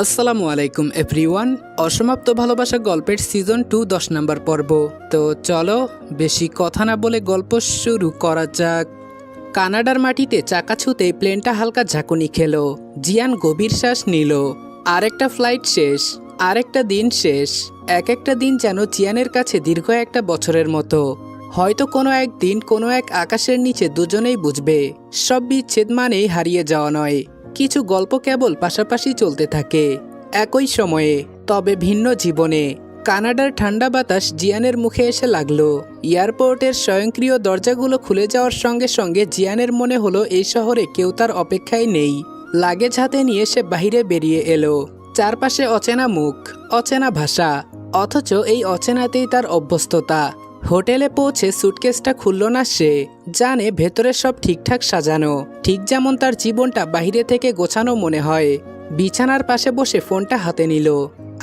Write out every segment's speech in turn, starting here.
আসসালামু আলাইকুম এভরিওয়ান। অসমাপ্ত ভালোবাসা গল্পের সিজন 2 10 নম্বর পর্ব। তো চলো বেশি কথা না বলে গল্প শুরু করা যাক। কানাডার মাটিতে চাকা ছুতেই প্লেনটা হালকা ঝাঁকুনি খেলো। জিয়ান গভীর শ্বাস নিল। আরেকটা ফ্লাইট শেষ, আরেকটা দিন শেষ। এক একটা দিন যেন জিয়ানের কাছে দীর্ঘ একটা বছরের মতো। হয়তো কোনো একদিন কোনো এক আকাশের নিচে দুজনেই বুঝবে সব বিচ্ছেদ মানেই হারিয়ে যাওয়া নয়, কিছু গল্প কেবল পাশাপাশি চলতে থাকে একই সময়ে, তবে ভিন্ন জীবনে। কানাডার ঠান্ডা বাতাস জিয়ানের মুখে এসে লাগলো। এয়ারপোর্টের স্বয়ংক্রিয় দরজাগুলো খুলে যাওয়ার সঙ্গে সঙ্গে জিয়ানের মনে হলো এই শহরে কেউ তার অপেক্ষায় নেই। লাগেজ হাতে নিয়ে সে বাহিরে বেরিয়ে এলো। চারপাশে অচেনা মুখ, অচেনা ভাষা, অথচ এই অচেনাতেই তার অভ্যস্ততা। হোটেলে পৌঁছে সুটকেসটা খুলল না সে। জানে ভেতরে সব ঠিকঠাক সাজানো, ঠিক যেমন তার জীবনটা বাহিরে থেকে গোছানো মনে হয়। বিছানার পাশে বসে ফোনটা হাতে নিল।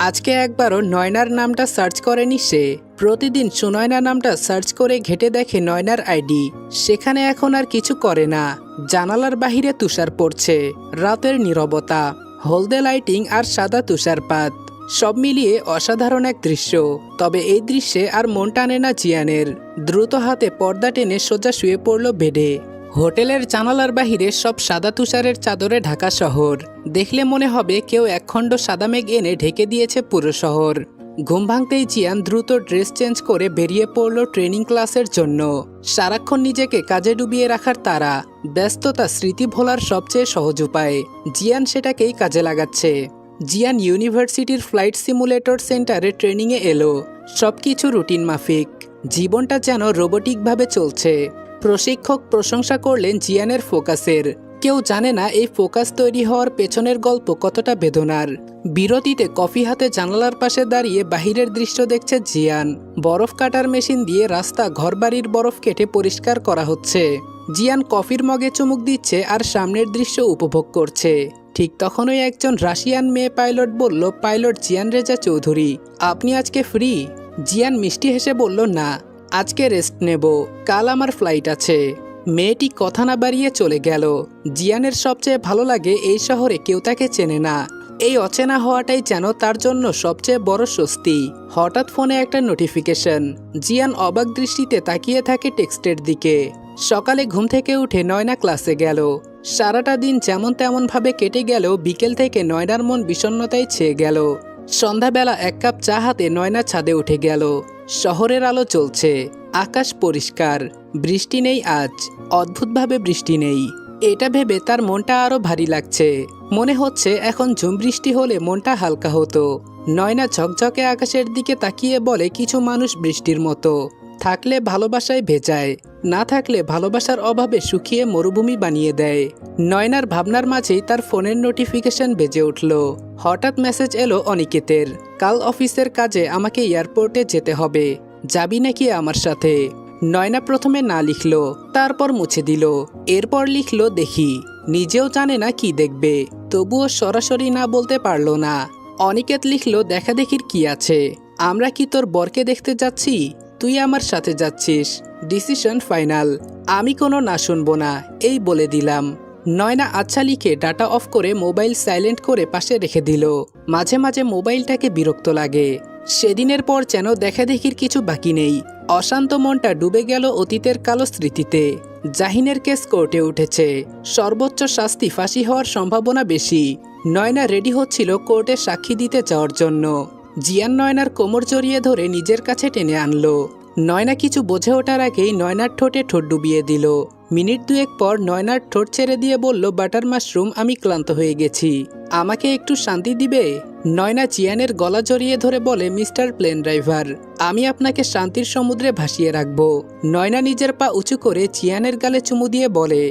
আজকে একবারও নয়নার নামটা সার্চ করেনি সে। প্রতিদিন সুনয়না নামটা সার্চ করে ঘেটে দেখে নয়নার আইডি। সেখানে এখন আর কিছু করে না। জানালার বাহিরে তুষার পড়ছে, রাতের নীরবতা, হলদে লাইটিং আর সাদা তুষারপাত, সব মিলিয়ে অসাধারণ এক দৃশ্য। তবে এই দৃশ্যে আর মন টানে না জিয়ানের। দ্রুত হাতে পর্দা টেনে সোজা শুয়ে পড়ল বেডে। হোটেলের জানালার বাহিরে সব সাদা তুষারের চাদরে ঢাকা শহর। দেখলে মনে হবে কেউ একখণ্ড সাদা মেঘ এনে ঢেকে দিয়েছে পুরো শহর। ঘুম ভাঙতেই জিয়ান দ্রুত ড্রেস চেঞ্জ করে বেরিয়ে পড়ল ট্রেনিং ক্লাসের জন্য। সারাক্ষণ নিজেকে কাজে ডুবিয়ে রাখার তারা, ব্যস্ততা স্মৃতি ভোলার সবচেয়ে সহজ উপায়। জিয়ান সেটাকেই কাজে লাগাচ্ছে। জিয়ান ইউনিভার্সিটির ফ্লাইট সিমুলেটর সেন্টারে ট্রেনিংয়ে এলো। সবকিছু রুটিন মাফিক, জীবনটা যেন রোবটিকভাবে চলছে। প্রশিক্ষক প্রশংসা করলেন জিয়ানের ফোকাসের। কেউ জানে না এই ফোকাস তৈরি হওয়ার পেছনের গল্প কতটা বেদনার। বিরতিতে কফি হাতে জানালার পাশে দাঁড়িয়ে বাহিরের দৃশ্য দেখছে জিয়ান। বরফ কাটার মেশিন দিয়ে রাস্তা, ঘরবাড়ির বরফ কেটে পরিষ্কার করা হচ্ছে। জিয়ান কফির মগে চুমুক দিচ্ছে আর সামনের দৃশ্য উপভোগ করছে। ঠিক তখনই একজন রাশিয়ান মেয়ে পাইলট বলল, পাইলট জিয়ান রেজা চৌধুরী, আপনি আজকে ফ্রি? জিয়ান মিষ্টি হেসে বলল, না, আজকে রেস্ট নেব, কাল আমার ফ্লাইট আছে। মেয়েটি কথা না বাড়িয়ে চলে গেল। জিয়ানের সবচেয়ে ভালো লাগে এই শহরে কেউ তাকে চেনে না। এই অচেনা হওয়াটাই যেন তার জন্য সবচেয়ে বড় স্বস্তি। হঠাৎ ফোনে একটা নোটিফিকেশন। জিয়ান অবাক দৃষ্টিতে তাকিয়ে থাকে টেক্সটের দিকে। সকালে ঘুম থেকে উঠে নয়না ক্লাসে গেল। সারাটা দিন যেমন তেমন ভাবে কেটে গেল। বিকেল থেকে নয়নার মন বিষণ্ণতায় ছেয়ে গেল। সন্ধ্যাবেলা এক কাপ চা হাতে নয়না ছাদে উঠে গেল। শহরের আলো চলছে, আকাশ পরিষ্কার, বৃষ্টি নেই আজ, অদ্ভুতভাবে বৃষ্টি নেই। এটা ভেবে তার মনটা আরো ভারী লাগছে। মনে হচ্ছে এখন ঝুম বৃষ্টি হলে মনটা হালকা হতো। নয়না ঝকঝকে আকাশের দিকে তাকিয়ে বলে, কিছু মানুষ বৃষ্টির মতো, থাকলে ভালোবাসায় ভেজায়, না থাকলে ভালোবাসার অভাবে শুকিয়ে মরুভূমি বানিয়ে দেয়। নয়নার ভাবনার মাঝেই তার ফোনের নোটিফিকেশন বেজে উঠল। হঠাৎ মেসেজ এলো অনিকেতের, কাল অফিসের কাজে আমাকে এয়ারপোর্টে যেতে হবে, যাবি নাকি আমার সাথে? নয়না প্রথমে না লিখল, তারপর মুছে দিল, এরপর লিখল দেখি। নিজেও জানে না কি দেখবে, তবুও সরাসরি না বলতে পারল না। অনিকেত লিখল, দেখা দেখির কি আছে, আমরা কি তোর বরকে দেখতে যাচ্ছি? তুই আমার সাথে যাচ্ছিস, ডিসিশন ফাইনাল, আমি কোনো না শুনবো না, এই বলে দিলাম। নয়না আচ্ছা লিখে ডাটা অফ করে মোবাইল সাইলেন্ট করে পাশে রেখে দিল। মাঝে মাঝে মোবাইলটাকে বিরক্ত লাগে। সেদিনের পর যেন দেখা দেখির কিছু বাকি নেই। অশান্ত মনটা ডুবে গেল অতীতের কালো স্মৃতিতে। জাহিনের কেস কোর্টে উঠেছে, সর্বোচ্চ শাস্তি ফাঁসি হওয়ার সম্ভাবনা বেশি। নয়না রেডি হচ্ছিল কোর্টে সাক্ষী দিতে যাওয়ার জন্য। জিয়ান নয়নার কোমর জড়িয়ে ধরে নিজের কাছে টেনে আনলো। নয়না কিছু বোঝে ওঠার আগেই নয়নার ঠোঁটে ঠোঁট ডুবিয়ে দিল। মিনিট দুয়েক পর নয়নার ঠোঁট ছেড়ে দিয়ে বলল, বাটার মাশরুম, আমি ক্লান্ত হয়ে গেছি, আমাকে একটু শান্তি দিবে? নয়না জিয়ানের গলা জড়িয়ে ধরে বলে, মিস্টার প্লেন ড্রাইভার, আমি আপনাকে শান্তির সমুদ্রে ভাসিয়ে রাখবো। নয়না নিজের পা উঁচু করে জিয়ানের গালে চুমু দিয়ে বলে,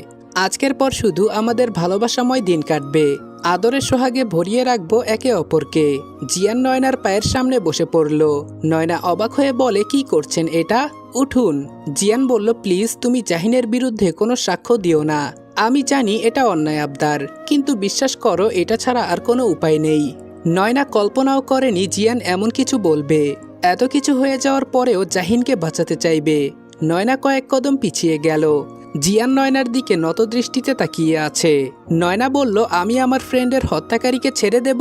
আজকের পর শুধু আমাদের ভালোবাসাময় দিন কাটবে, আদরের সোহাগে ভরিয়ে রাখবো একে অপরকে। জিয়ান নয়নার পায়ের সামনে বসে পড়ল। নয়না অবাক হয়ে বলে, কি করছেন এটা? উঠুন। জিয়ান বলল, প্লিজ তুমি জাহিনের বিরুদ্ধে কোনো সাক্ষ্য দিও না। আমি জানি এটা অন্যায় আবদার, কিন্তু বিশ্বাস করো এটা ছাড়া আর কোনো উপায় নেই। নয়না কল্পনাও করেনি জিয়ান এমন কিছু বলবে। এত কিছু হয়ে যাওয়ার পরেও জাহিনকে বাঁচাতে চাইবে। নয়না কয়েক কদম পিছিয়ে গেল। জিয়ান নয়নার দিকে নত দৃষ্টিতে তাকিয়ে আছে। নয়না বলল, আমি আমার ফ্রেন্ডের হত্যাকারীকে ছেড়ে দেব?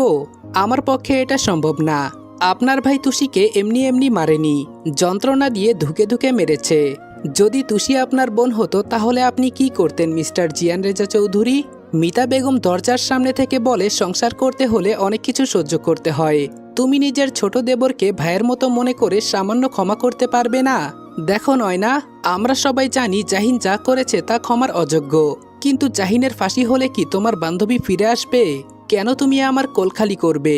আমার পক্ষে এটা সম্ভব না। আপনার ভাই তুষিকে এমনি এমনি মারেনি, যন্ত্রণা দিয়ে ধুকে ধুকে মেরেছে। যদি তুষি আপনার বোন হতো তাহলে আপনি কি করতেন মিস্টার জিয়ান রেজা চৌধুরী? মিতা বেগম দরজার সামনে থেকে বলে, সংসার করতে হলে অনেক কিছু সহ্য করতে হয়। তুমি নিজের ছোট দেবরকে ভাইয়ের মতো মনে করে সামান্য ক্ষমা করতে পারবে না? দেখো নয়না, আমরা সবাই জানি জাহিন যা করেছে তা ক্ষমার অযোগ্য, কিন্তু জাহিনের ফাঁসি হলে কি তোমার বান্ধবী ফিরে আসবে? কেন তুমি আমার কোল খালি করবে?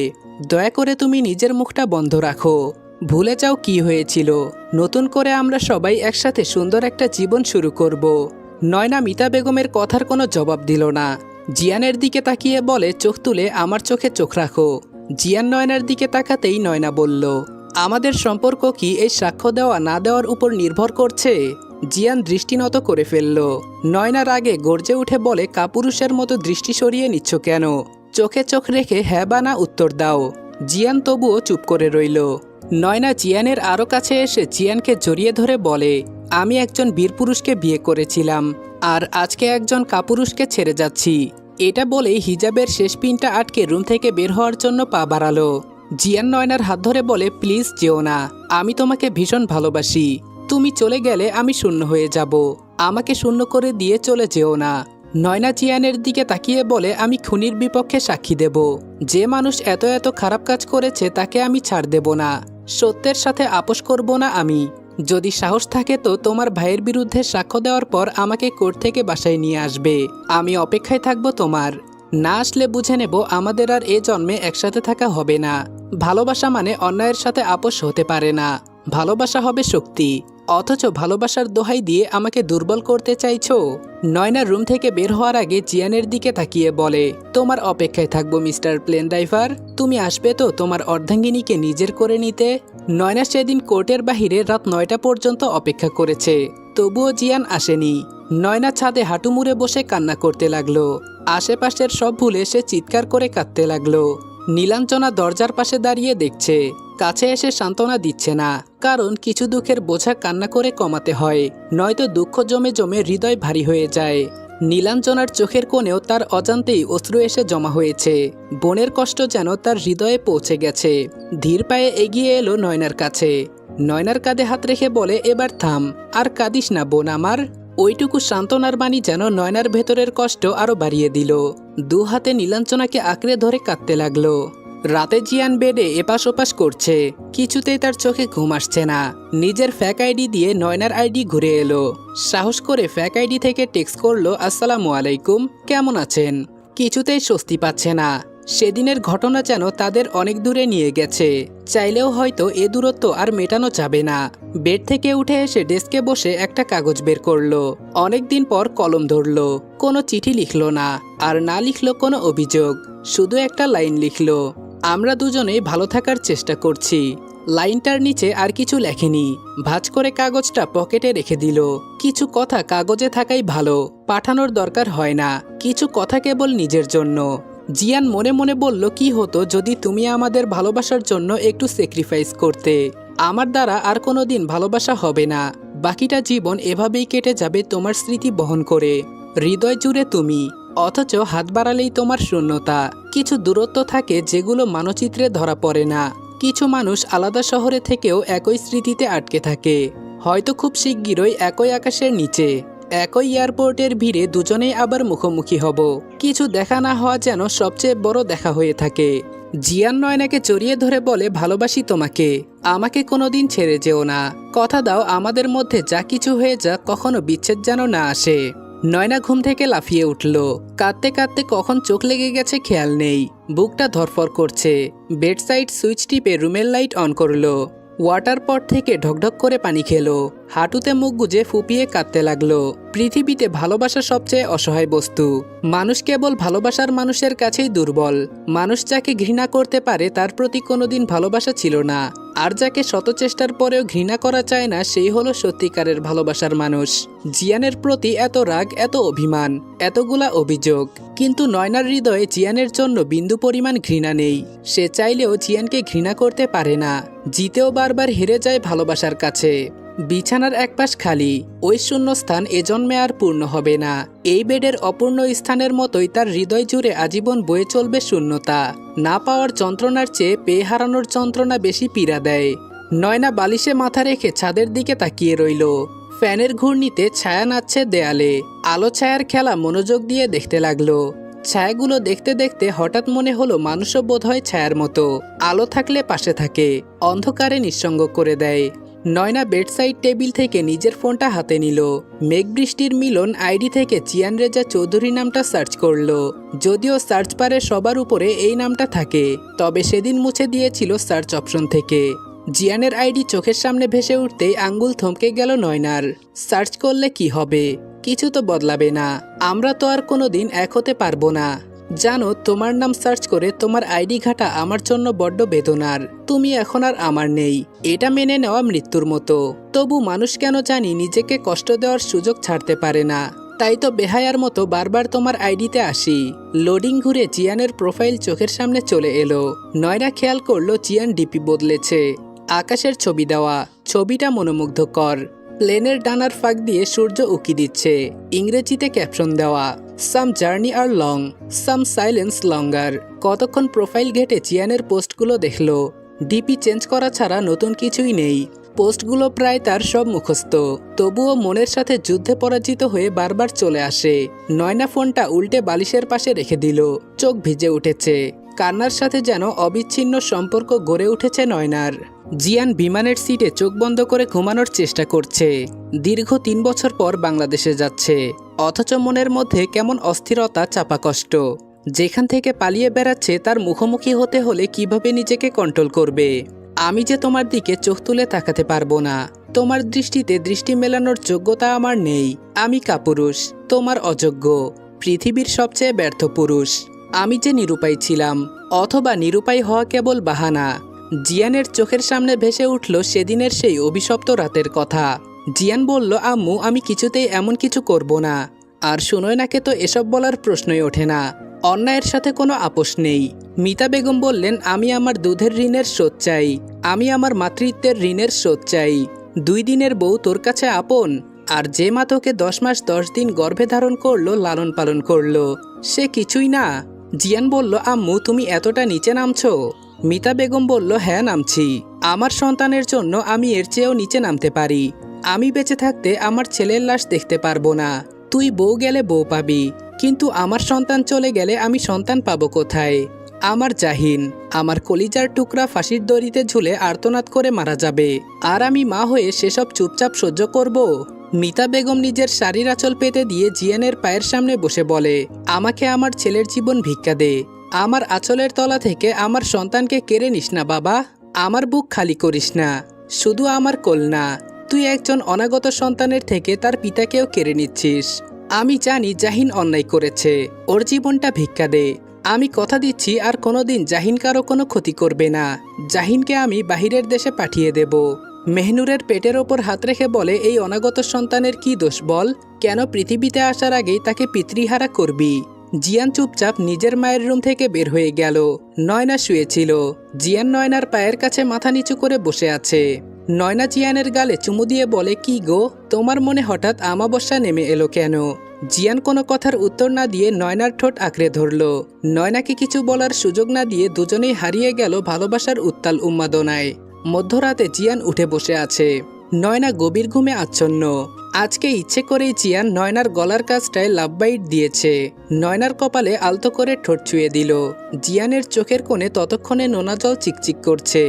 দয়া করে তুমি নিজের মুখটা বন্ধ রাখো। ভুলে যাও কি হয়েছিল। নতুন করে আমরা সবাই একসাথে সুন্দর একটা জীবন শুরু করব। নয়না মিতা বেগমের কথার কোনো জবাব দিল না। জিয়ানের দিকে তাকিয়ে বলে, চোখ তুলে আমার চোখে চোখ রাখো। জিয়ান নয়নার দিকে তাকাতেই নয়না বলল, আমাদের সম্পর্ক কি এই সাক্ষ্য দেওয়া না দেওয়ার উপর নির্ভর করছে? জিয়ান দৃষ্টি নত করে ফেলল। নয়নার আগে গর্জে উঠে বলে, কাপুরুষের মতো দৃষ্টি সরিয়ে নিচ্ছ কেন? চোখে চোখ রেখে হ্যাঁ বা না উত্তর দাও। জিয়ান তবুও চুপ করে রইল। নয়না জিয়ানের আরও কাছে এসে জিয়ানকে জড়িয়ে ধরে বলে, আমি একজন বীরপুরুষকে বিয়ে করেছিলাম, আর আজকে একজন কাপুরুষকে ছেড়ে যাচ্ছি। এটা বলেই হিজাবের শেষ পিনটা আটকে রুম থেকে বের হওয়ার জন্য পা বাড়ালো। জিয়ান নয়নার হাত ধরে বলে, প্লিজ যেও না, আমি তোমাকে ভীষণ ভালোবাসি। তুমি চলে গেলে আমি শূন্য হয়ে যাব। আমাকে শূন্য করে দিয়ে চলে যেও না। নয়না জিয়ানের দিকে তাকিয়ে বলে, আমি খুনির বিপক্ষে সাক্ষী দেব। যে মানুষ এত এত খারাপ কাজ করেছে তাকে আমি ছাড় দেব না। সত্যের সাথে আপোষ করব না আমি। যদি সাহস থাকে তো তোমার ভাইয়ের বিরুদ্ধে সাক্ষ্য দেওয়ার পর আমাকে কোর্ট থেকে বাসায় নিয়ে আসবে। আমি অপেক্ষায় থাকবো তোমার। না আসলে বুঝে নেব আমাদের আর এ জন্মে একসাথে থাকা হবে না। ভালোবাসা মানে অন্যায়ের সাথে আপোষ হতে পারে না। ভালোবাসা হবে শক্তি। অথচ ভালোবাসার দোহাই দিয়ে আমাকে দুর্বল করতে চাইছো? নয়না রুম থেকে বের হওয়ার আগে জিয়ানের দিকে তাকিয়ে বলে, তোমার অপেক্ষায় থাকবো মিস্টার প্লেন ড্রাইভার। তুমি আসবে তো তোমার অর্ধাঙ্গিনীকে নিজের করে নিতে? নয়না সেদিন কোর্টের বাহিরে রাত 9টা পর্যন্ত অপেক্ষা করেছে, তবুও জিয়ান আসেনি। নয়না ছাদে হাঁটু মুড়ে বসে কান্না করতে লাগলো। আশেপাশের সব ভুলে সে চিৎকার করে কাঁদতে লাগলো। নীলাঞ্জনা দরজার পাশে দাঁড়িয়ে দেখছে, কাছে এসে সান্ত্বনা দিচ্ছে না, কারণ কিছু দুঃখের বোঝা কান্না করে কমাতে হয়, নয়তো দুঃখ জমে জমে হৃদয় ভারী হয়ে যায়। নীলাঞ্জনার চোখের কোণেও তার অজান্তেই অশ্রু এসে জমা হয়েছে। বোনের কষ্ট যেন তার হৃদয়ে পৌঁছে গেছে। ধীর পায়ে এগিয়ে এলো নয়নার কাছে। নয়নার কাঁধে হাত রেখে বলে, এবার থাম, আর কাঁদিস না বোন আমার। ওইটুকু সান্ত্বনার বাণী যেন নয়নার ভেতরের কষ্ট আরো বাড়িয়ে দিল। দু হাতে নীলাঞ্জনাকে আঁকড়ে ধরে কাঁদতে লাগলো। রাতে জিয়ান বেডে এপাশ ওপাশ করছে, কিছুতেই তার চোখে ঘুম আসছে না। নিজের ফ্যাক আইডি দিয়ে নয়নার আইডি ঘুরে এলো। সাহস করে ফ্যাক আইডি থেকে টেক্সট করলো, আসসালামু আলাইকুম, কেমন আছেন? কিছুতেই স্বস্তি পাচ্ছে না। সেদিনের ঘটনা যেন তাদের অনেক দূরে নিয়ে গেছে। চাইলেও হয়তো এ দূরত্ব আর মেটানো যাবে না। বেড থেকে উঠে এসে ডেস্কে বসে একটা কাগজ বের করলো। অনেকদিন পর কলম ধরলো। কোনো চিঠি লিখলো না, আর না লিখলো কোনো অভিযোগ। শুধু একটা লাইন লিখলো, আমরা দুজনেই ভালো থাকার চেষ্টা করছি। লাইনটার নিচে আর কিছু লেখেনি। ভাঁজ করে কাগজটা পকেটে রেখে দিল। কিছু কথা কাগজে থাকাই ভালো, পাঠানোর দরকার হয় না। কিছু কথা কেবল নিজের জন্য। জিয়ান মনে মনে বলল, কি হতো যদি তুমি আমাদের ভালোবাসার জন্য একটু স্যাক্রিফাইস করতে? আমার দ্বারা আর কোনো দিন ভালোবাসা হবে না। বাকিটা জীবন এভাবেই কেটে যাবে তোমার স্মৃতি বহন করে। হৃদয় জুড়ে তুমি, অথচ হাত বাড়ালেই তোমার শূন্যতা। কিছু দূরত্ব থাকে যেগুলো মানচিত্রে ধরা পড়ে না। কিছু মানুষ আলাদা শহরে থেকেও একই স্মৃতিতে আটকে থাকে। হয়তো খুব শিগগিরই একই আকাশের নিচে, একই এয়ারপোর্টের ভিড়ে দুজনেই আবার মুখোমুখি হব। কিছু দেখা না হওয়া যেন সবচেয়ে বড় দেখা হয়ে থাকে। জিয়ান নয়নাকে জড়িয়ে ধরে বলে, ভালোবাসি তোমাকে, আমাকে কোনোদিন ছেড়ে যেও না। কথা দাও আমাদের মধ্যে যা কিছু হয়ে যাক কখনো বিচ্ছেদ যেন না আসে। নয়না ঘুম থেকে লাফিয়ে উঠল। কাঁদতে কাঁদতে কখন চোখ লেগে গেছে খেয়াল নেই। বুকটা ধরফর করছে। বেডসাইড সুইচ টিপে রুমের লাইট অন করলো। ওয়াটার পট থেকে ঢকঢক করে পানি খেলো। হাঁটুতে মুখ গুজে ফুপিয়ে কাঁদতে লাগলো। পৃথিবীতে ভালোবাসা সবচেয়ে অসহায় বস্তু। মানুষ কেবল ভালোবাসার মানুষের কাছেই দুর্বল। মানুষ যাকে ঘৃণা করতে পারে তার প্রতি কোনোদিন ভালোবাসা ছিল না। আর যাকে শত চেষ্টার পরেও ঘৃণা করা চায় না সেই হলো সত্যিকারের ভালোবাসার মানুষ। জিয়ানের প্রতি এত রাগ, এত অভিমান, এতগুলা অভিযোগ, কিন্তু নয়নার হৃদয়ে জিয়ানের জন্য বিন্দু পরিমাণ ঘৃণা নেই। সে চাইলেও জিয়ানকে ঘৃণা করতে পারে না। জিতেও বারবার হেরে যায় ভালোবাসার কাছে। বিছানার একপাশ খালি, ওই শূন্য স্থান এ জন্মে আর পূর্ণ হবে না। এই বেডের অপূর্ণ স্থানের মতোই তার হৃদয় জুড়ে আজীবন বয়ে চলবে শূন্যতা। না পাওয়ার যন্ত্রণার চেয়ে পেয়ে হারানোর যন্ত্রণা বেশি পীড়া দেয়। নয়না বালিশে মাথা রেখে ছাদের দিকে তাকিয়ে রইল। ফ্যানের ঘূর্ণিতে ছায়া নাচছে দেয়ালে। আলো ছায়ার খেলা মনোযোগ দিয়ে দেখতে লাগলো। ছায়াগুলো দেখতে দেখতে হঠাৎ মনে হলো মানুষও বোধহয় ছায়ার মতো, আলো থাকলে পাশে থাকে, অন্ধকারে নিঃসঙ্গ করে দেয়। নয়না বেডসাইড টেবিল থেকে নিজের ফোনটা হাতে নিল। মেঘ বৃষ্টির মিলন আইডি থেকে চিয়ান রেজা চৌধুরী নামটা সার্চ করলো। যদিও সার্চ বারে সবার উপরে এই নামটা থাকে, তবে সেদিন মুছে দিয়েছিল সার্চ অপশন থেকে। জিয়ানের আইডি চোখের সামনে ভেসে উঠতেই আঙ্গুল থমকে গেল নয়নার। সার্চ করলে কি হবে? কিছু তো বদলাবে না। আমরা তো আর কোনোদিন এক হতে পারবো না। জানো, তোমার নাম সার্চ করে তোমার আইডি ঘাটা আমার জন্য বড্ড বেদনার। তুমি এখন আর আমার নেই, এটা মেনে নেওয়া মৃত্যুর মতো। তবু মানুষ কেন জানি নিজেকে কষ্ট দেওয়ার সুযোগ ছাড়তে পারে না। তাই তো বেহায়ার মতো বারবার তোমার আইডিতে আসি। লোডিং ঘুরে জিয়ানের প্রোফাইল চোখের সামনে চলে এলো। নয়না খেয়াল করলো জিয়ান ডিপি বদলেছে। আকাশের ছবি দেওয়া, ছবিটা মনোমুগ্ধকর। প্লেনের ডানার ফাঁক দিয়ে সূর্য উকি দিচ্ছে। ইংরেজিতে ক্যাপশন দেওয়া, সাম জার্নি আর লং, সাম সাইলেন্স লঙ্গার। কতক্ষণ প্রোফাইল ঘেটে জিয়ানের পোস্টগুলো দেখলো। ডিপি চেঞ্জ করা ছাড়া নতুন কিছুই নেই। পোস্টগুলো প্রায় তার সব মুখস্থ, তবুও মনের সাথে যুদ্ধে পরাজিত হয়ে বারবার চলে আসে। নয়না ফোনটা উল্টে বালিশের পাশে রেখে দিল। চোখ ভিজে উঠেছে। কান্নার সাথে যেন অবিচ্ছিন্ন সম্পর্ক গড়ে উঠেছে নয়নার। জিয়ান বিমানের সিটে চোখ বন্ধ করে ঘুমানোর চেষ্টা করছে। দীর্ঘ 3 বছর পর বাংলাদেশে যাচ্ছে, অথচ মনের মধ্যে কেমন অস্থিরতা, চাপা কষ্ট। যেখান থেকে পালিয়ে বেড়াচ্ছে তার মুখোমুখি হতে হলে কিভাবে নিজেকে কন্ট্রোল করবে? আমি যে তোমার দিকে চোখ তুলে তাকাতে পারবো না। তোমার দৃষ্টিতে দৃষ্টি মেলানোর যোগ্যতা আমার নেই। আমি কাপুরুষ, তোমার অযোগ্য, পৃথিবীর সবচেয়ে ব্যর্থ পুরুষ। আমি যে নিরুপায় ছিলাম, অথবা নিরুপায় হওয়া কেবল বাহানা। জিয়ানের চোখের সামনে ভেসে উঠল সেদিনের সেই অভিশপ্ত রাতের কথা। জিয়ান বলল, আম্মু, আমি কিছুতেই এমন কিছু করব না। আর সুনয়নাকে তো এসব বলার প্রশ্নই ওঠে না। অন্যায়ের সাথে কোনো আপোষ নেই। মিতা বেগম বললেন, আমি আমার দুধের ঋণের শোধ চাই। আমি আমার মাতৃত্বের ঋণের শোধ চাই। 2 দিনের বউ তোর কাছে আপন? আর যে মা তোকে 10 মাস 10 দিন গর্ভে ধারণ করলো, লালন পালন করলো, সে কিছুই না? জিয়ান বলল, আম্মু, তুমি এতটা নিচে নামছো? মিতা বেগম বলল, হ্যাঁ, নামছি। আমার সন্তানের জন্য আমি এর চেয়েও নিচে নামতে পারি। আমি বেঁচে থাকতে আমার ছেলের লাশ দেখতে পারবো না। তুই বউ গেলে বউ পাবি, কিন্তু আমার সন্তান চলে গেলে আমি সন্তান পাবো কোথায়? আমার জাহিন, আমার কলিজার টুকরা ফাঁসির দড়িতে ঝুলে আর্তনাদ করে মারা যাবে, আর আমি মা হয়ে সেসব চুপচাপ সহ্য করব? মিতা বেগম নিজের শাড়ির আঁচল পেতে দিয়ে জিয়ানের পায়ের সামনে বসে বলে, আমাকে আমার ছেলের জীবন ভিক্ষা দে। আমার আঁচলের তলা থেকে আমার সন্তানকে কেড়ে নিস না বাবা। আমার বুক খালি করিস না। শুধু আমার কোল না, তুই একজন অনাগত সন্তানের থেকে তার পিতাকেও কেড়ে নিচ্ছিস। আমি জানি জাহিন অন্যায় করেছে, ওর জীবনটা ভিক্ষা দে। আমি কথা দিচ্ছি আর কোনোদিন জাহিন কারো কোনো ক্ষতি করবে না। জাহিনকে আমি বাহিরের দেশে পাঠিয়ে দেব। মেহনুরের পেটের ওপর হাত রেখে বলে, এই অনাগত সন্তানের কি দোষ বল? কেন পৃথিবীতে আসার আগেই তাকে পিতৃহারা করবি? জিয়ান চুপচাপ নিজের মায়ের রুম থেকে বের হয়ে গেল। নয়না শুয়েছিল। জিয়ান নয়নার পায়ের কাছে মাথা নিচু করে বসে আছে। নয়না জিয়ানের গালে চুমু দিয়ে বলে, কি গো, তোমার মনে হঠাৎ আমাবস্যা নেমে এলো কেন? জিয়ান কোনো কথার উত্তর না দিয়ে নয়নার ঠোঁট আঁকড়ে ধরল। নয়নাকে কিছু বলার সুযোগ না দিয়ে দুজনেই হারিয়ে গেল ভালোবাসার উত্তাল উন্মাদনায়। মধ্যরাতে জিয়ান উঠে বসে আছে। নয়না গভীর ঘুমে আচ্ছন্ন। আজকে ইচ্ছে করেই জিয়ান নয়নার গলার কাছটায় লাভ বাইট দিয়েছে। নয়নার কপালে আলতো করে ঠোঁট ছুঁয়ে দিল। জিয়ানের চোখের কোণে ততক্ষণে নোনা জল চিকচিক করছে।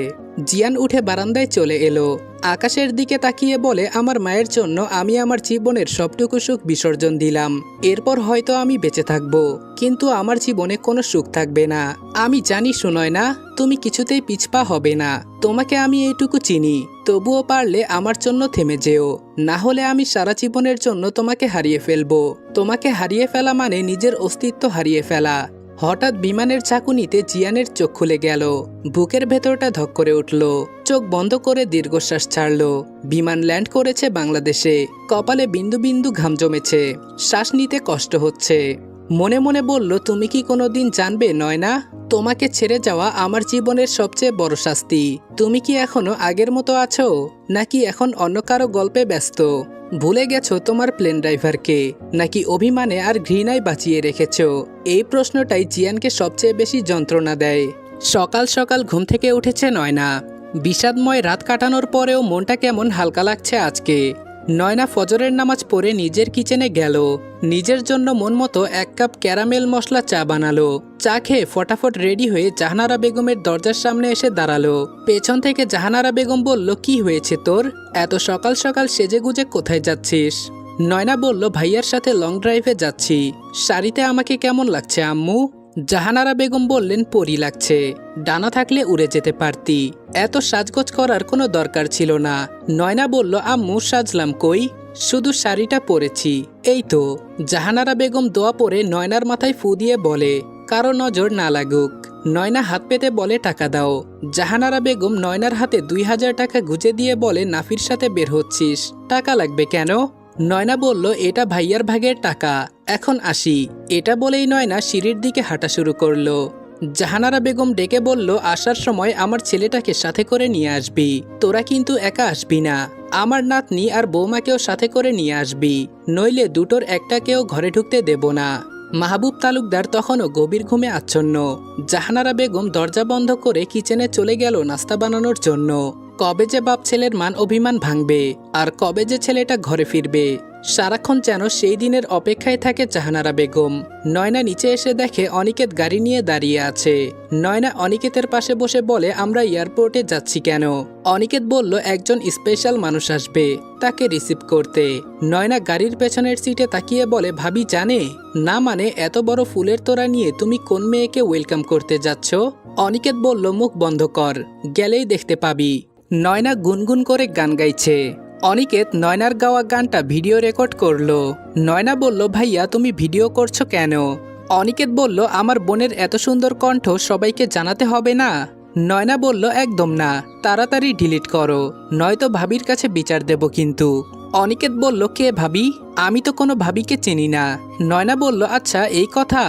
জিয়ান উঠে বারান্দায় চলে এলো। আকাশের দিকে তাকিয়ে বলে, আমার মায়ের জন্য আমি আমার জীবনের সবটুকু সুখ বিসর্জন দিলাম। এরপর হয়তো আমি বেঁচে থাকবো, কিন্তু আমার জীবনে কোনো সুখ থাকবে না। আমি জানি সুনয়না, তুমি কিছুতেই পিছপা হবে না। তোমাকে আমি এইটুকু চিনি। তবুও পারলে আমার জন্য থেমে যেও, না হলে আমি সারা জীবনের জন্য তোমাকে হারিয়ে ফেলবো। তোমাকে হারিয়ে ফেলা মানে নিজের অস্তিত্ব হারিয়ে ফেলা। হঠাৎ বিমানের ঝাঁকুনিতে জিয়ানের চোখ খুলে গেল। বুকের ভেতরটা ধক করে উঠল। চোখ বন্ধ করে দীর্ঘশ্বাস ছাড়ল। বিমান ল্যান্ড করেছে বাংলাদেশে। কপালে বিন্দু বিন্দু ঘাম জমেছে। শ্বাস নিতে কষ্ট হচ্ছে। মনে মনে বলল, তুমি কি কোনোদিন জানবে নয়না, তোমাকে ছেড়ে যাওয়া আমার জীবনের সবচেয়ে বড় শাস্তি। তুমি কি এখনো আগের মতো আছো, নাকি এখন অন্য কারো গল্পে ব্যস্ত? ভুলে গেছো তোমার প্লেন ড্রাইভারকে, নাকি অভিমানে আর ঘৃণায় বাঁচিয়ে রেখেছো? এই প্রশ্নটাই জিয়ানকে সবচেয়ে বেশি যন্ত্রণা দেয়। সকাল সকাল ঘুম থেকে উঠেছে নয়না। বিষাদময় রাত কাটানোর পরেও মনটা কেমন হালকা লাগছে আজকে। নয়না ফজরের নামাজ পড়ে নিজের কিচেনে গেল। নিজের জন্য মন মতো 1 কাপ ক্যারামেল মশলা চা বানালো। চা খেয়ে ফটাফট রেডি হয়ে জাহানারা বেগমের দরজার সামনে এসে দাঁড়ালো। পেছন থেকে জাহানারা বেগম বলল, কি হয়েছে তোর? এত সকাল সকাল সেজেগুজে কোথায় যাচ্ছিস? নয়না বলল, ভাইয়ার সাথে লং ড্রাইভে যাচ্ছি। শাড়িতে আমাকে কেমন লাগছে আম্মু? জাহানারা বেগম বললেন, পরি লাগছে। ডানা থাকলে উড়ে যেতে পারতি। এত সাজগোজ করার কোনো দরকার ছিল না। নয়না বলল, আম্মু সাজলাম কই, শুধু শাড়িটা পরেছি এই তো। জাহানারা বেগম দোয়া পরে নয়নার মাথায় ফু দিয়ে বলে, কারো নজর না লাগুক। নয়না হাত পেতে বলে, টাকা দাও। জাহানারা বেগম নয়নার হাতে 2000 টাকা গুজে দিয়ে বলে, নাফির সাথে বের হচ্ছিস, টাকা লাগবে কেন? নয়না বলল, এটা ভাইয়ার ভাগের টাকা, এখন আসি। এটা বলেই নয়না সিঁড়ির দিকে হাঁটা শুরু করলো। জাহানারা বেগম ডেকে বলল, আসার সময় আমার ছেলেটাকে সাথে করে নিয়ে আসবি। তোরা কিন্তু একা আসবি না, আমার নাতনি আর বৌমাকেও সাথে করে নিয়ে আসবি, নইলে দুটোর একটাকেও ঘরে ঢুকতে দেব না। মাহবুব তালুকদার তখনও গভীর ঘুমে আচ্ছন্ন। জাহানারা বেগম দরজা বন্ধ করে কিচেনে চলে গেল নাস্তা বানানোর জন্য। কবে যে বাপ ছেলের মান অভিমান ভাঙবে, আর কবে যে ছেলেটা ঘরে ফিরবে, সারাক্ষণ যেন সেই দিনের অপেক্ষায় থাকে জাহানারা বেগম। নয়না নিচে এসে দেখে অনিকেত গাড়ি নিয়ে দাঁড়িয়ে আছে। নয়না অনিকেতের পাশে বসে বলে, আমরা এয়ারপোর্টে যাচ্ছি কেন? অনিকেত বলল, একজন স্পেশাল মানুষ আসবে, তাকে রিসিভ করতে। নয়না গাড়ির পেছনের সিটে তাকিয়ে বলে, ভাবি জানে না? মানে এত বড় ফুলের তোড়া নিয়ে তুমি কোন মেয়েকে ওয়েলকাম করতে যাচ্ছ? অনিকেত বলল, মুখ বন্ধ কর, গেলেই দেখতে পাবি। নয়না গুনগুন করে গান গাইছে। অনিকেত নয়নার গাওয়া গানটা ভিডিও রেকর্ড করলো। নয়না বলল, ভাইয়া তুমি ভিডিও করছো কেন? অনিকেত বলল, আমার বোনের এত সুন্দর কণ্ঠ সবাইকে জানাতে হবে না। নয়না বলল, একদম না, তাড়াতাড়ি ডিলিট করো, নয়তো ভাবির কাছে বিচার দেব কিন্তু। অনিকেত বলল, কে ভাবি? আমি তো কোনো ভাবিকে চিনি না। নয়না বলল, আচ্ছা এই কথা,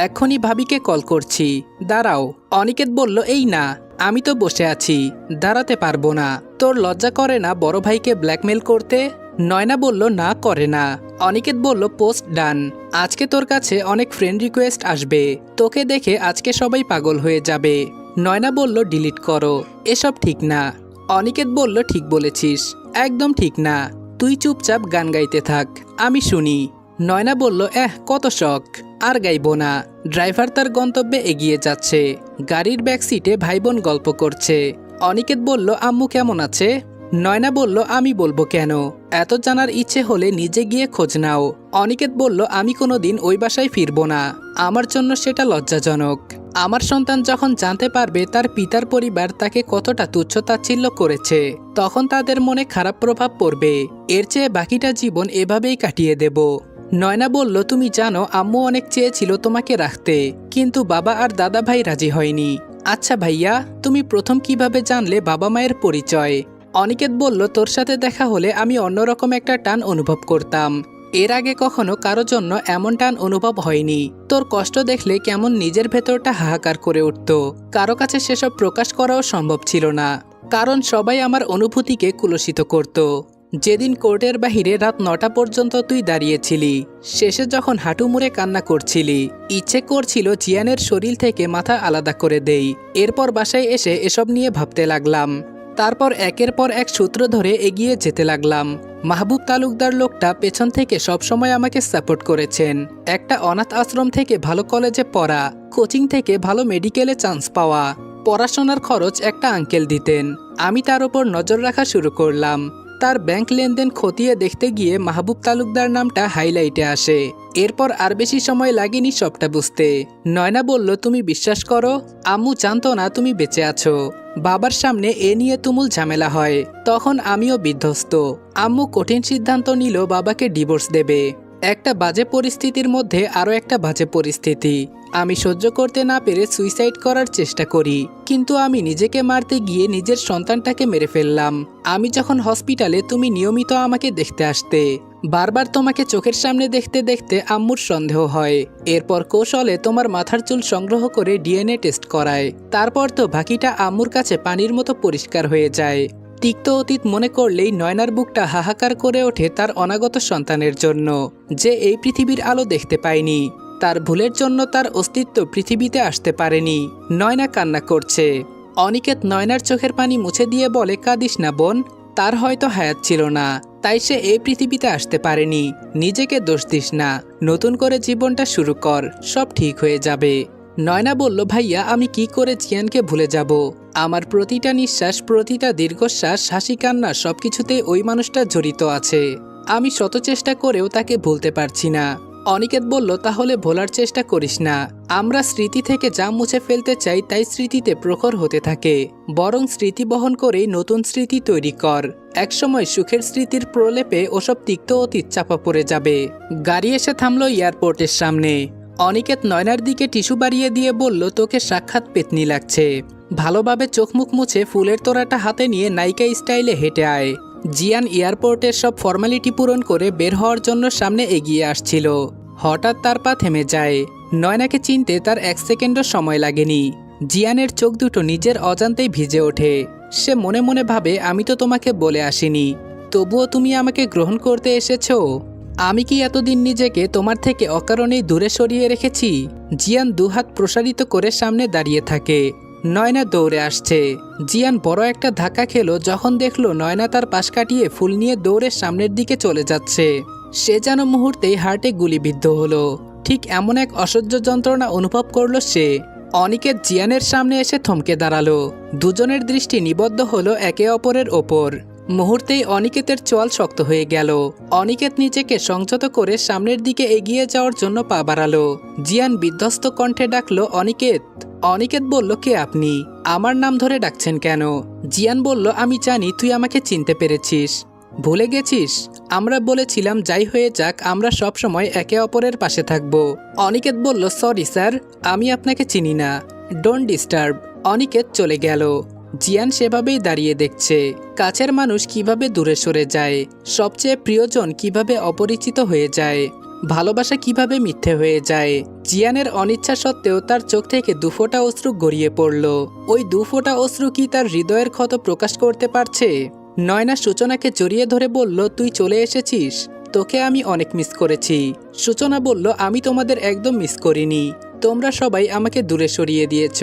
এখনই ভাবিকে কল করছি, দাঁড়াও। অনিকেত বলল, এই না, আমি তো বসে আছি, দাঁড়াতে পারবো না। তোর লজ্জা করে না বড় ভাইকে ব্ল্যাকমেল করতে? নয়না বলল, না করে না। অনিকেত বলল, পোস্ট ডান, আজকে তোর কাছে অনেক ফ্রেন্ড রিকোয়েস্ট আসবে, তোকে দেখে আজকে সবাই পাগল হয়ে যাবে। নয়না বলল, ডিলিট করো, এসব ঠিক না। অনিকেত বলল, ঠিক বলেছিস, একদম ঠিক না, তুই চুপচাপ গান গাইতে থাক, আমি শুনি। নয়না বলল, কত শখ, আর গাইবো না। ড্রাইভার তার গন্তব্যে এগিয়ে যাচ্ছে। গাড়ির ব্যাক সিটে ভাই বোন গল্প করছে। অনিকেত বলল, আম্মু কেমন আছে? নয়না বলল, আমি বলবো কেন, এত জানার ইচ্ছে হলে নিজে গিয়ে খোঁজ নাও। অনিকেত বলল, আমি কোনোদিন ওই বাসায় ফিরবো না, আমার জন্য সেটা লজ্জাজনক। আমার সন্তান যখন জানতে পারবে তার পিতার পরিবার তাকে কতটা তুচ্ছ তাচ্ছিল্য করেছে, তখন তাদের মনে খারাপ প্রভাব পড়বে। এর চেয়ে বাকিটা জীবন এভাবেই কাটিয়ে দেব। নয়না বলল, তুমি জানো আম্মু অনেক চেয়েছিল তোমাকে রাখতে, কিন্তু বাবা আর দাদা ভাই রাজি হয়নি। আচ্ছা ভাইয়া, তুমি প্রথম কিভাবে জানলে বাবা মায়ের পরিচয়? অনিকেত বলল, তোর সাথে দেখা হলে আমি অন্যরকম একটা টান অনুভব করতাম। এর আগে কখনো কারো জন্য এমন টান অনুভব হয়নি। তোর কষ্ট দেখলে কেমন নিজের ভেতরটা হাহাকার করে উঠত। কারো কাছে সেসব প্রকাশ করাও সম্ভব ছিল না, কারণ সবাই আমার অনুভূতিকে কুলসিত করত। যেদিন কোর্টের বাহিরে রাত 9টা পর্যন্ত তুই দাঁড়িয়েছিলি, শেষে যখন হাঁটু মুড়ে কান্না করছিলি, ইচ্ছে করছিল জিয়ানের শরীর থেকে মাথা আলাদা করে দেই। এরপর বাসায় এসে এসব নিয়ে ভাবতে লাগলাম। তারপর একের পর এক সূত্র ধরে এগিয়ে যেতে লাগলাম। মাহবুব তালুকদার লোকটা পেছন থেকে সবসময় আমাকে সাপোর্ট করেছেন। একটা অনাথ আশ্রম থেকে ভালো কলেজে পড়া, কোচিং থেকে ভালো মেডিকেলে চান্স পাওয়া, পড়াশোনার খরচ একটা আঙ্কেল দিতেন। আমি তার ওপর নজর রাখা শুরু করলাম। তার ব্যাংক লেনদেন খতিয়ে দেখতে গিয়ে মাহবুব তালুকদার নামটা হাইলাইটে আসে। এরপর আর বেশি সময় লাগেনি সবটা বুঝতে। নয়না বলল, তুমি বিশ্বাস করো, আম্মু জানতো না তুমি বেঁচে আছো। বাবার সামনে এ নিয়ে তুমুল ঝামেলা হয়, তখন আমিও বিধ্বস্ত। আম্মু কঠিন সিদ্ধান্ত নিল বাবাকে ডিভোর্স দেবে। একটা বাজে পরিস্থিতির মধ্যে আরও একটা বাজে পরিস্থিতি। আমি সহ্য করতে না পেরে সুইসাইড করার চেষ্টা করি, কিন্তু আমি নিজেকে মারতে গিয়ে নিজের সন্তানটাকে মেরে ফেললাম। আমি যখন হসপিটালে তুমি নিয়মিত আমাকে দেখতে আসতে, বারবার তোমাকে চোখের সামনে দেখতে দেখতে আম্মুর সন্দেহ হয়। এরপর কৌশলে তোমার মাথার চুল সংগ্রহ করে ডিএনএ টেস্ট করায়। তারপর তো বাকিটা আম্মুর কাছে পানির মতো পরিষ্কার হয়ে যায়। তিক্ত অতীত মনে করলেই নয়নার বুকটা হাহাকার করে ওঠে তার অনাগত সন্তানের জন্য, যে এই পৃথিবীর আলো দেখতে পায়নি। তার ভুলের জন্য তার অস্তিত্ব পৃথিবীতে আসতে পারেনি। নয়না কান্না করছে। অনিকেত নয়নার চোখের পানি মুছে দিয়ে বলে, কাঁদিস না বোন, তার হয়তো হায়াত ছিল না, তাই সে এই পৃথিবীতে আসতে পারেনি। নিজেকে দোষ দিস না, নতুন করে জীবনটা শুরু কর, সব ঠিক হয়ে যাবে। নয়না বলল, ভাইয়া আমি কি করে জিয়ানকে ভুলে যাব? আমার প্রতিটা নিঃশ্বাস, প্রতিটা দীর্ঘশ্বাস, হাসি কান্না সবকিছুতেই ওই মানুষটা জড়িত আছে। আমি শত চেষ্টা করেও তাকে ভুলতে পারছি না। অনিকেত বলল, তাহলে ভোলার চেষ্টা করিস না। আমরা স্মৃতি থেকে যা মুছে ফেলতে চাই তাই স্মৃতিতে প্রখর হতে থাকে, বরং স্মৃতি বহন করেই নতুন স্মৃতি তৈরি কর। একসময় সুখের স্মৃতির প্রলেপে ওসব তিক্ত অতীত চাপা পড়ে যাবে। গাড়ি এসে থামলো এয়ারপোর্টের সামনে। অনিকেত নয়নার দিকে টিস্যু বাড়িয়ে দিয়ে বলল, তোকে সাক্ষাৎ পেতনি লাগছে। ভালোভাবে চোখ মুখ মুছে ফুলের তোড়াটা হাতে নিয়ে নায়িকা স্টাইলে হেঁটে আয়। জিয়ান এয়ারপোর্টের সব ফর্মালিটি পূরণ করে বের হওয়ার জন্য সামনে এগিয়ে আসছিল। হঠাৎ তার পা থেমে যায়। নয়নাকে চিনতে তার 1 সেকেন্ডও সময় লাগেনি। জিয়ানের চোখ দুটো নিজের অজান্তেই ভিজে ওঠে। সে মনে মনে ভাবে, আমি তো তোমাকে বলে আসিনি, তবুও তুমি আমাকে গ্রহণ করতে এসেছো। আমি কি এতদিন নিজেকে তোমার থেকে অকারণেই দূরে সরিয়ে রেখেছি? জিয়ান দুহাত প্রসারিত করে সামনে দাঁড়িয়ে থাকে। নয়না দৌড়ে আসছে। জিয়ান বড় একটা ধাক্কা খেলো যখন দেখলো নয়না তার পাশ কাটিয়ে ফুল নিয়ে দৌড়ে সামনের দিকে চলে যাচ্ছে। সে যেন মুহূর্তেই হার্টে গুলিবিদ্ধ হলো। ঠিক এমন এক অসহ্য যন্ত্রণা অনুভব করলো সে। অনিকেত জিয়ানের সামনে এসে থমকে দাঁড়ালো। দুজনের দৃষ্টি নিবদ্ধ হলো একে অপরের ওপর। মুহূর্তেই অনিকেতের চোয়াল শক্ত হয়ে গেল। অনিকেত নিজেকে সংযত করে সামনের দিকে এগিয়ে যাওয়ার জন্য পা বাড়ালো। জিয়ান বিধ্বস্ত কণ্ঠে ডাকলো, অনিকেত। অনিকেত বলল, কে আপনি? আমার নাম ধরে ডাকছেন কেন? জিয়ান বলল, আমি জানি তুই আমাকে চিনতে পেরেছিস। ভুলে গেছিস? আমরা বলেছিলাম যাই হয়ে যাক আমরা সব সময় একে অপরের পাশে থাকব। অনিকেত বলল, সরি স্যার, আমি আপনাকে চিনি না, ডোন্ট ডিস্টার্ব। অনিকেত চলে গেল। জিয়ান সেভাবেই দাঁড়িয়ে দেখছে, কাছের মানুষ কিভাবে দূরে সরে যায়, সবচেয়ে প্রিয়জন কিভাবে অপরিচিত হয়ে যায়, ভালোবাসা কিভাবে মিথ্যে হয়ে যায়। জিয়ানের অনিচ্ছা সত্ত্বেও তার চোখ থেকে দুফোঁটা অশ্রু গড়িয়ে পড়ল। ওই দুফোঁটা অশ্রু কি তার হৃদয়ের ক্ষত প্রকাশ করতে পারছে? নয়না সূচনাকে জড়িয়ে ধরে বলল, তুই চলে এসেছিস, তোকে আমি অনেক মিস করেছি। সূচনা বলল, আমি তোমাদের একদম মিস করিনি, তোমরা সবাই আমাকে দূরে সরিয়ে দিয়েছ,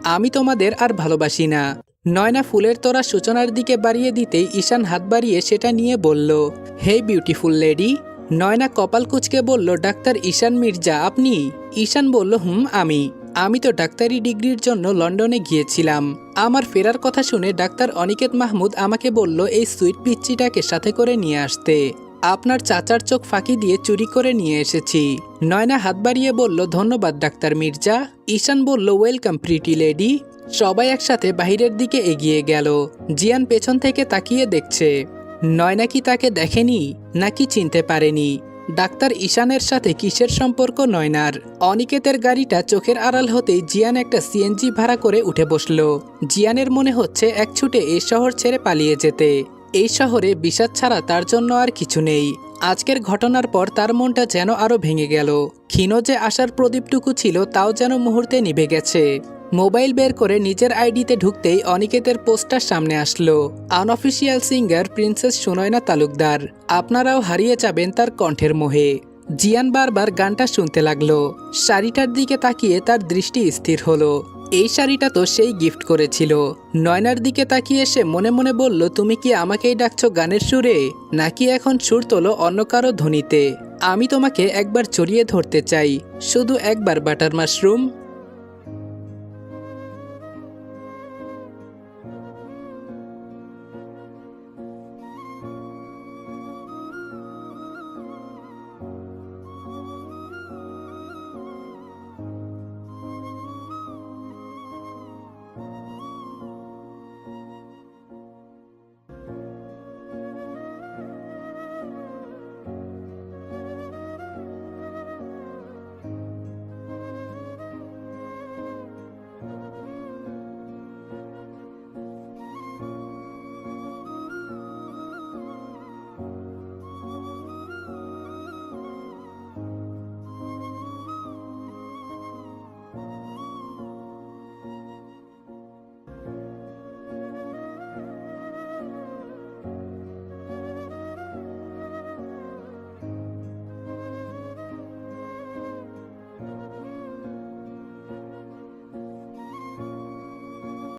আমি তোমাদের আর ভালোবাসি না। নয়না ফুলের তোড়া সূচনার দিকে বাড়িয়ে দিতেই ঈশান হাত বাড়িয়ে সেটা নিয়ে বলল, হে বিউটিফুল লেডি। নয়না কপাল কুঁচকে বলল, ডাক্তার ঈশান মির্জা আপনি? ঈশান বলল, আমি তো ডাক্তারি ডিগ্রির জন্য লন্ডনে গিয়েছিলাম। আমার ফেরার কথা শুনে ডাক্তার অনিকেত মাহমুদ আমাকে বলল এই সুইট পিচ্চিটাকে সাথে করে নিয়ে আসতে। আপনার চাচার চোখ ফাঁকি দিয়ে চুরি করে নিয়ে এসেছি। নয়না হাত বাড়িয়ে বলল, ধন্যবাদ ডাক্তার মির্জা। ঈশান বলল, ওয়েলকাম প্রিটি লেডি। সবাই একসাথে বাহিরের দিকে এগিয়ে গেল। জিয়ান পেছন থেকে তাকিয়ে দেখছে। নয়না কি তাকে দেখেনি নাকি চিনতে পারেনি? ডাক্তার ঈশানের সাথে কিসের সম্পর্ক নয়নার? অনিকেতের গাড়িটা চোখের আড়াল হতেই জিয়ান একটা সিএনজি ভাড়া করে উঠে বসল। জিয়ানের মনে হচ্ছে এক ছুটে এই শহর ছেড়ে পালিয়ে যেতে। এই শহরে বিষাদ ছাড়া তার জন্য আর কিছু নেই। আজকের ঘটনার পর তার মনটা যেন আরো ভেঙে গেল। ক্ষীণ যে আশার প্রদীপটুকু ছিল তাও যেন মুহূর্তে নিভে গেছে। মোবাইল বের করে নিজের আইডিতে ঢুকতেই অনিকেতের পোস্টার সামনে আসলো, unofficial singer princess Sunayana Talukdar. আপনারাও হারিয়ে যাবেন তার কণ্ঠের মোহে। জিয়ান বারবার গানটা শুনতে লাগলো। শাড়িটার দিকে তাকিয়ে তার দৃষ্টি স্থির হলো। এই শাড়িটা তো সেই গিফট করেছিল। নয়নার দিকে তাকিয়ে সে মনে মনে বলল, তুমি কি আমাকেই ডাকছো গানের সুরে, নাকি এখন সুর তোলো অন্য কারো ধ্বনিতে? আমি তোমাকে একবার জড়িয়ে ধরতে চাই, শুধু একবার বাটার মাশরুম।